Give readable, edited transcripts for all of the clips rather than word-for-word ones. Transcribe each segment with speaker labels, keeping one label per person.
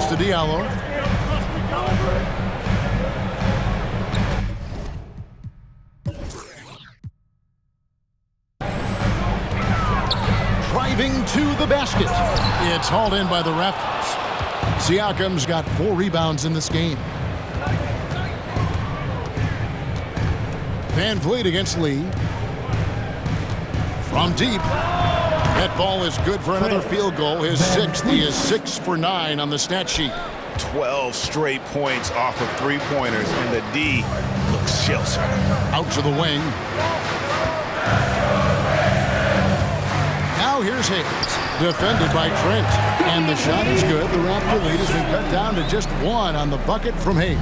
Speaker 1: to Diallo. Driving to the basket. It's hauled in by the Raptors. Siakam's got 4 rebounds in this game. Van Vliet against Lee. From deep. That ball is good for another field goal. His 6th. He is 6 for 9 on the stat sheet.
Speaker 2: 12 straight points off of 3-pointers, and the D looks shell-shocked.
Speaker 1: Out to the wing. Now here's Hayes. Defended by Trent. And the shot is good. The Raptor lead has been cut down to just 1 on the bucket from Hayes.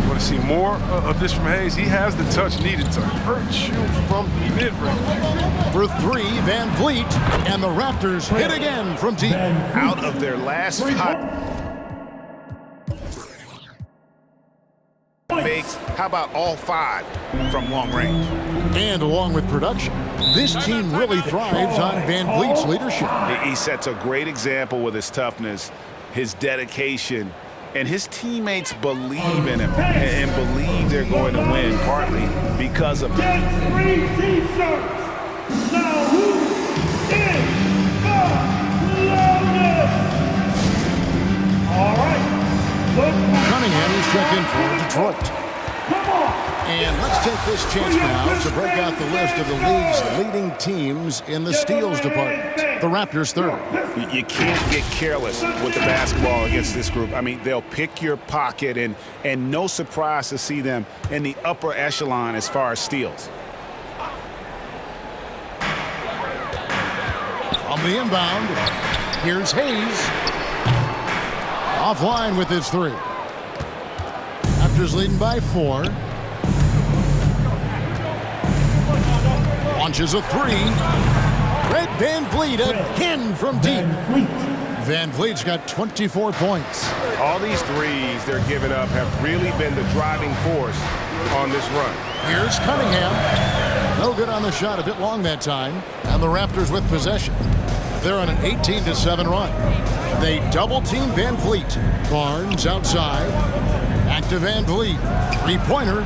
Speaker 3: Want to see more of this from Hayes? He has the touch needed to hurt you from mid-range.
Speaker 1: For 3, Van Vliet. And the Raptors hit again from deep.
Speaker 2: Out of their last 5 makes, how about all 5 from long range?
Speaker 1: And along with production, this team really thrives on Van Vliet's leadership.
Speaker 2: He sets a great example with his toughness, his dedication, and his teammates believe in him and believe they're going to win, partly because of him.
Speaker 4: Get 3 T-shirts. Now who's in the longest? All right.
Speaker 1: Cunningham is checked in for Detroit. And let's take this chance now to break out the list of the league's leading teams in the steals department. The Raptors 3rd.
Speaker 2: You can't get careless with the basketball against this group. I mean, they'll pick your pocket, and no surprise to see them in the upper echelon as far as steals.
Speaker 1: On the inbound, here's Hayes. Offline with his 3. Raptors leading by 4. Launches a 3. Fred Van Vliet again from deep. Van Vliet's got 24 points.
Speaker 2: All these threes they're giving up have really been the driving force on this run.
Speaker 1: Here's Cunningham. No good on the shot, a bit long that time. And the Raptors with possession. They're on an 18-7 run. They double-team Van Vliet. Barnes outside. Back to Van Vliet. 3-pointer.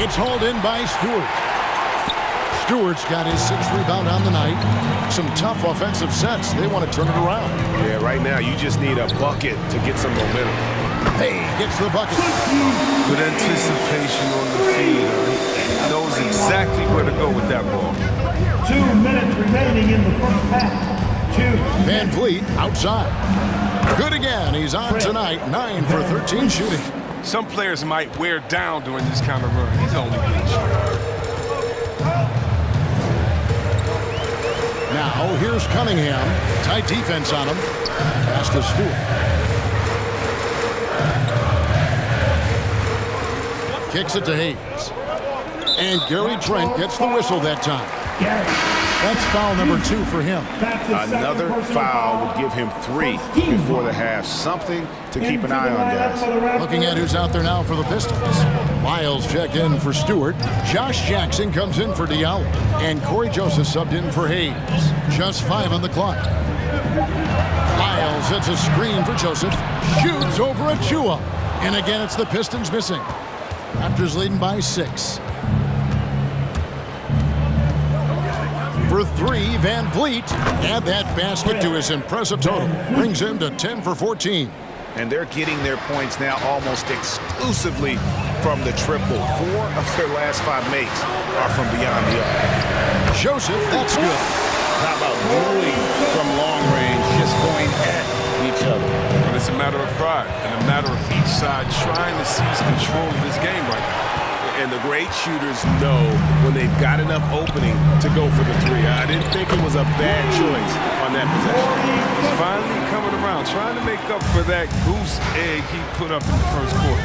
Speaker 1: It's hauled in by Stewart. Stewart's got his 6th rebound on the night. Some tough offensive sets. They want to turn it around.
Speaker 2: Yeah, right now you just need a bucket to get some momentum.
Speaker 1: Hay gets the bucket.
Speaker 3: With anticipation on the field, he knows exactly where to go with that ball.
Speaker 4: 2 minutes remaining in the first half. 2.
Speaker 1: Van Vliet outside. Good again. He's on tonight. 9 for 13 shooting.
Speaker 3: Some players might wear down during this kind of run. He's only getting started.
Speaker 1: Now, here's Cunningham. Tight defense on him. Pass to Stewart. Kicks it to Hayes. And Gary Trent gets the whistle that time. That's foul number 2 for him.
Speaker 2: Another foul would give him 3 before the half. Something to keep an eye on, guys.
Speaker 1: Looking at who's out there now for the Pistons. Miles checked in for Stewart. Josh Jackson comes in for Diallo. And Corey Joseph subbed in for Hayes. Just 5 on the clock. Miles hits a screen for Joseph. Shoots over Achua. And again, it's the Pistons missing. Raptors leading by 6. For 3, Van Vliet. Add that basket to his impressive total. Brings him to 10 for 14.
Speaker 2: And they're getting their points now almost exclusively from the triple. 4 of their last 5 makes are from beyond the arc.
Speaker 1: Joseph, that's good.
Speaker 2: How about Louis from long range, just going at each other?
Speaker 3: But it's a matter of pride and a matter of each side trying to seize control of this game right now.
Speaker 2: And the great shooters know when they've got enough opening to go for the 3. I didn't think it was a bad choice on that possession.
Speaker 3: He's finally coming around, trying to make up for that goose egg he put up in the first quarter.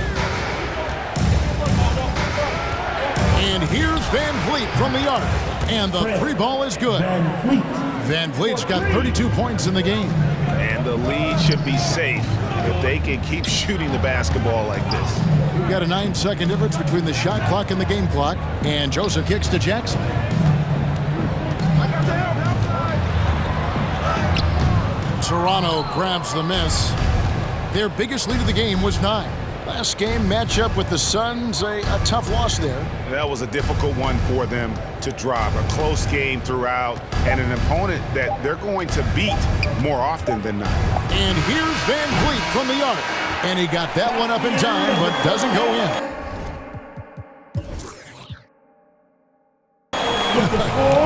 Speaker 1: And here's Van Vliet from the arc. And the 3 ball is good. Van Vliet's got 32 points in the game.
Speaker 2: And the lead should be safe if they can keep shooting the basketball like this.
Speaker 1: We've got a 9-second difference between the shot clock and the game clock. And Joseph kicks to Jackson. Toronto grabs the miss. Their biggest lead of the game was 9. Last game matchup with the Suns, a tough loss there.
Speaker 2: That was a difficult one for them to drop. A close game throughout, and an opponent that they're going to beat more often than not.
Speaker 1: And here's Van Vliet from the arc. And he got that one up in time, but doesn't go in.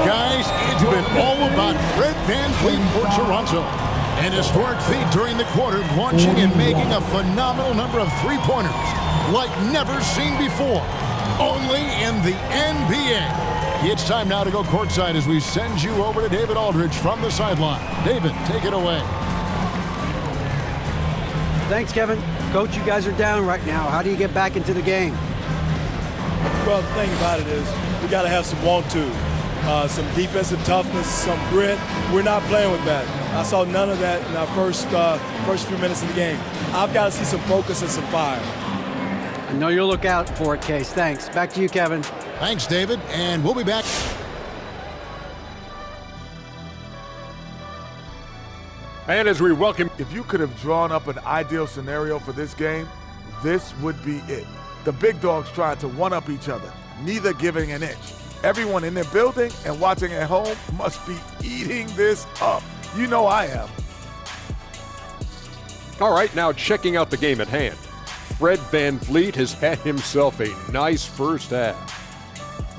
Speaker 1: Guys, it's been all about Fred Van Vliet for Toronto. An historic feat during the quarter, launching and making a phenomenal number of three-pointers like never seen before, only in the NBA. It's time now to go courtside as we send you over to David Aldridge from the sideline. David, take it away.
Speaker 5: Thanks, Kevin. Coach, you guys are down right now. How do you get back into the game?
Speaker 6: Well, the thing about it is we got to have some want-to. Some defensive toughness, some grit. We're not playing with that. I saw none of that in our first few minutes of the game. I've got to see some focus and some fire.
Speaker 5: I know you'll look out for it, Case. Thanks. Back to you, Kevin.
Speaker 1: Thanks, David, and we'll be back.
Speaker 7: And as we welcome...
Speaker 3: If you could have drawn up an ideal scenario for this game, this would be it. The big dogs tried to one-up each other, neither giving an inch. Everyone in their building and watching at home must be eating this up. You know I am.
Speaker 7: All right, now checking out the game at hand. Fred Van Vliet has had himself a nice first half.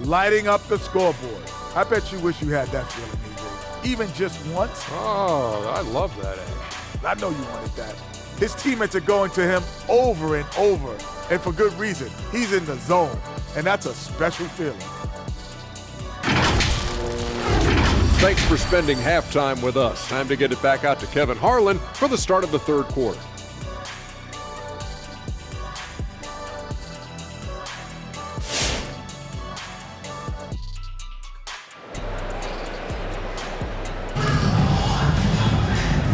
Speaker 3: Lighting up the scoreboard. I bet you wish you had that feeling, AJ. Even just once.
Speaker 7: Oh, I love that action.
Speaker 3: I know you wanted that. His teammates are going to him over and over, and for good reason. He's in the zone, and that's a special feeling.
Speaker 7: Thanks for spending halftime with us. Time to get it back out to Kevin Harlan for the start of the third quarter.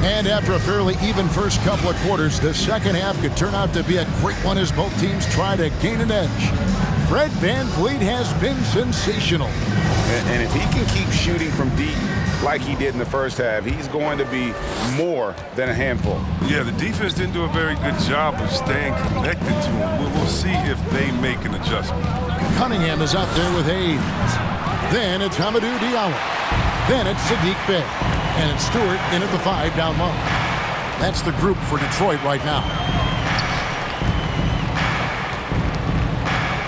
Speaker 1: And after a fairly even first couple of quarters, the second half could turn out to be a great one as both teams try to gain an edge. Fred Van Vliet has been sensational.
Speaker 2: And if he can keep shooting from deep like he did in the first half, he's going to be more than a handful.
Speaker 3: Yeah, the defense didn't do a very good job of staying connected to him. We'll see if they make an adjustment.
Speaker 1: Cunningham is out there with Hayes. Then it's Hamidou Diallo. Then it's Sadiq Bey. And it's Stewart in at the 5 down low. That's the group for Detroit right now.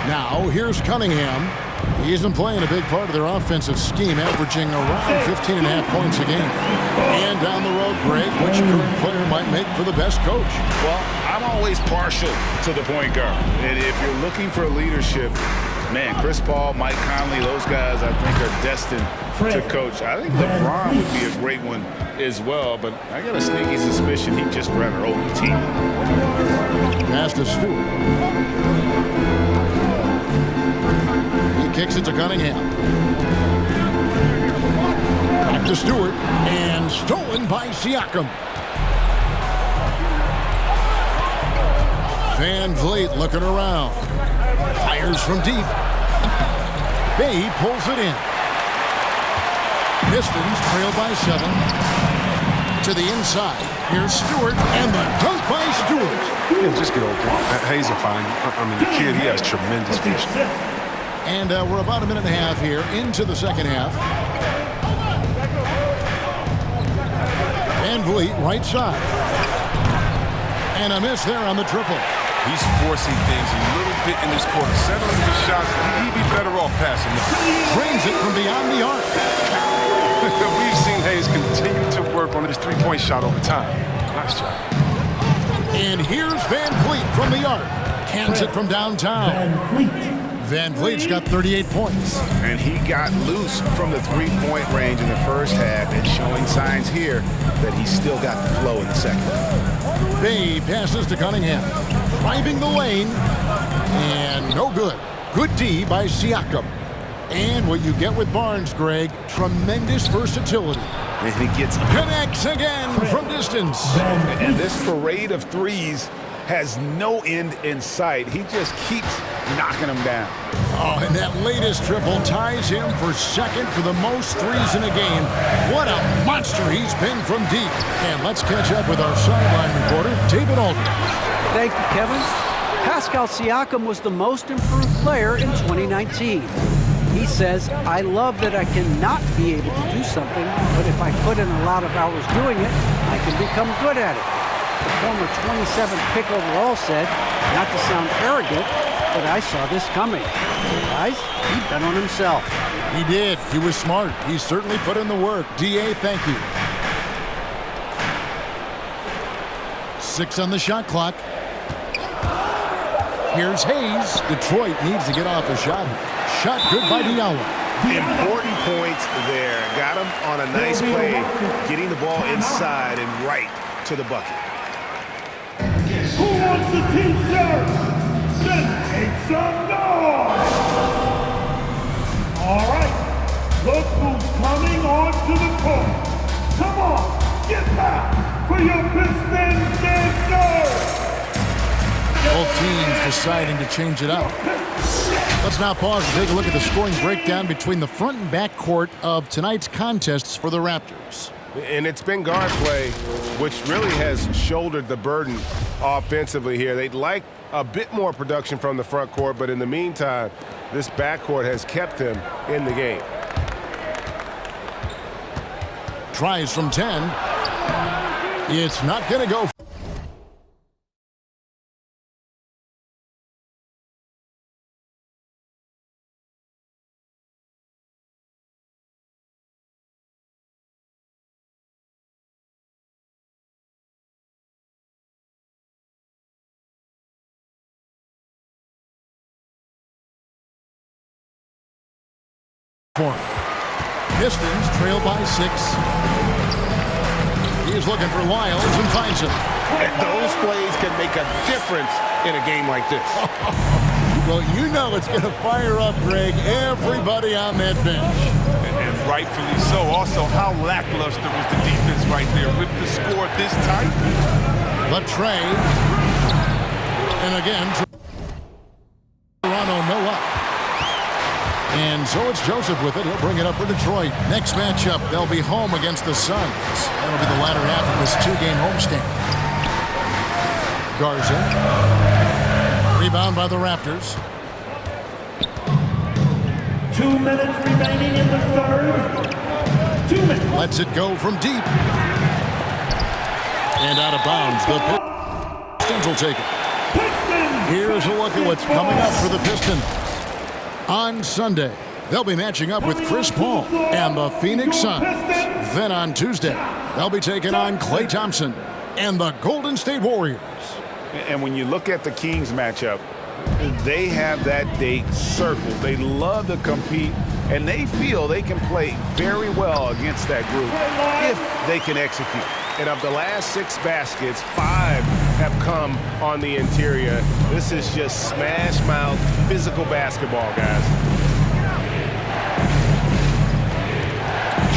Speaker 1: Now, here's Cunningham. He's been playing a big part of their offensive scheme, averaging around 15.5 points a game. And down the road, Greg, which current player might make for the best coach?
Speaker 2: Well, I'm always partial to the point guard. And if you're looking for leadership, man, Chris Paul, Mike Conley, those guys I think are destined to coach. I think LeBron would be a great one as well, but I got a sneaky suspicion he'd just rather own the team.
Speaker 1: Pass to Stewart. He kicks it to Cunningham. Back to Stewart, and stolen by Siakam. Van Vliet looking around. Fires from deep. Bey pulls it in. Pistons trail by 7. To the inside. Here's Stewart, and the dunk by Stewart.
Speaker 3: Yeah, just get over it. Hayes will find you. I mean, the kid, he has tremendous vision.
Speaker 1: And we're about a minute and a half here into the second half. Van Vliet, right side. And a miss there on the triple.
Speaker 3: He's forcing things a little bit in this quarter. Settling his shots, he'd be better off passing them.
Speaker 1: Drains it from beyond the arc.
Speaker 3: We've seen Hayes continue to work on his three-point shot over time. Nice job.
Speaker 1: And here's Van Vliet from the arc. Cans it from downtown. Van Vliet's got 38 points.
Speaker 2: And he got loose from the three-point range in the first half and showing signs here that he's still got the flow in the second.
Speaker 1: Bey passes to Cunningham. Driving the lane. And no good. Good D by Siakam. And what you get with Barnes, Greg, tremendous versatility.
Speaker 2: And he gets
Speaker 1: connects again from distance.
Speaker 2: And this parade of threes has no end in sight. He just keeps knocking them down.
Speaker 1: Oh, and that latest triple ties him for second for the most threes in a game. What a monster he's been from deep. And let's catch up with our sideline reporter, David Aldridge.
Speaker 5: Thank you, Kevin. Pascal Siakam was the most improved player in 2019. He says, I love that I cannot be able to do something, but if I put in a lot of hours doing it, I can become good at it. The former 27th pick overall said, not to sound arrogant, but I saw this coming. Guys, he bet on himself.
Speaker 1: He did. He was smart. He certainly put in the work. D.A., thank you. 6 on the shot clock. Here's Hayes. Detroit needs to get off a shot. Shot good by Diallo.
Speaker 8: Important points there. Got him on a nice play, getting the ball inside and right to the bucket.
Speaker 4: Who wants the t-shirt? Then make some noise! All right, look who's coming onto the court. Come on, get back for your Pistons dancer!
Speaker 1: Both teams deciding to change it up. Let's now pause and take a look at the scoring breakdown between the front and back court of tonight's contests for the Raptors.
Speaker 8: And it's been guard play, which really has shouldered the burden offensively here. They'd like a bit more production from the front court, but in the meantime, this backcourt has kept them in the game.
Speaker 1: Tries from 10. It's not going to go. Pistons trail by 6. He's looking for Lyles and finds him.
Speaker 8: And those plays can make a difference in a game like this.
Speaker 1: Well, you know it's going to fire up, Greg, everybody on that bench.
Speaker 9: And rightfully so. Also, how lackluster was the defense right there with the score this tight?
Speaker 1: The tray. And again, Toronto no up. And so it's Joseph with it. He'll bring it up for Detroit. Next matchup, they'll be home against the Suns. That'll be the latter half of this 2-game homestand. Garza. Rebound by the Raptors.
Speaker 4: 2 minutes remaining in the third. 2 minutes.
Speaker 1: Lets it go from deep. And out of bounds. The Pistons will take it. Here's a look at what's coming up for the Pistons. On Sunday, they'll be matching up with Chris Paul and the Phoenix Suns. Then on Tuesday, they'll be taking on Klay Thompson and the Golden State Warriors.
Speaker 2: And when you look at the Kings matchup, they have that date circled. They love to compete, and they feel they can play very well against that group if they can execute. And of the last 6 baskets, 5 have come on the interior. This is just smash mouth physical basketball, guys.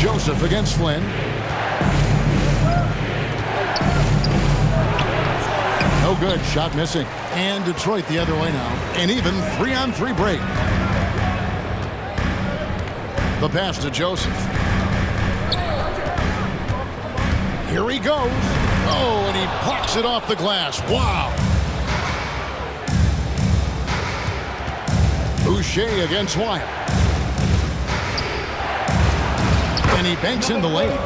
Speaker 1: Joseph against Flynn. No good. Shot missing. And Detroit the other way now. An even 3-on-3 break. The pass to Joseph. Here he goes. Oh, and he blocks it off the glass. Wow. Boucher against Wyatt. And he banks in the layup.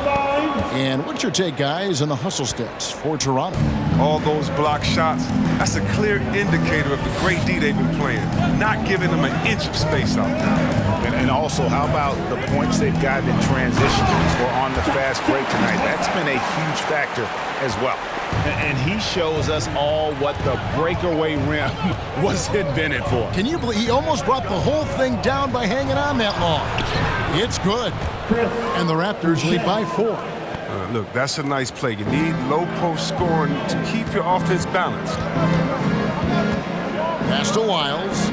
Speaker 1: And what's your take, guys, on the hustle steps for Toronto?
Speaker 9: All those block shots, that's a clear indicator of the great D they've been playing. Not giving them an inch of space out there.
Speaker 2: And also, how about the points they've gotten in transition or on the fast break tonight? That's been a huge factor as well. And he shows us all what the breakaway rim was invented for.
Speaker 1: Can you believe he almost brought the whole thing down by hanging on that long? It's good. And the Raptors lead by 4.
Speaker 9: Look, that's a nice play. You need low post scoring to keep your offense balanced.
Speaker 1: Pass to Lyles.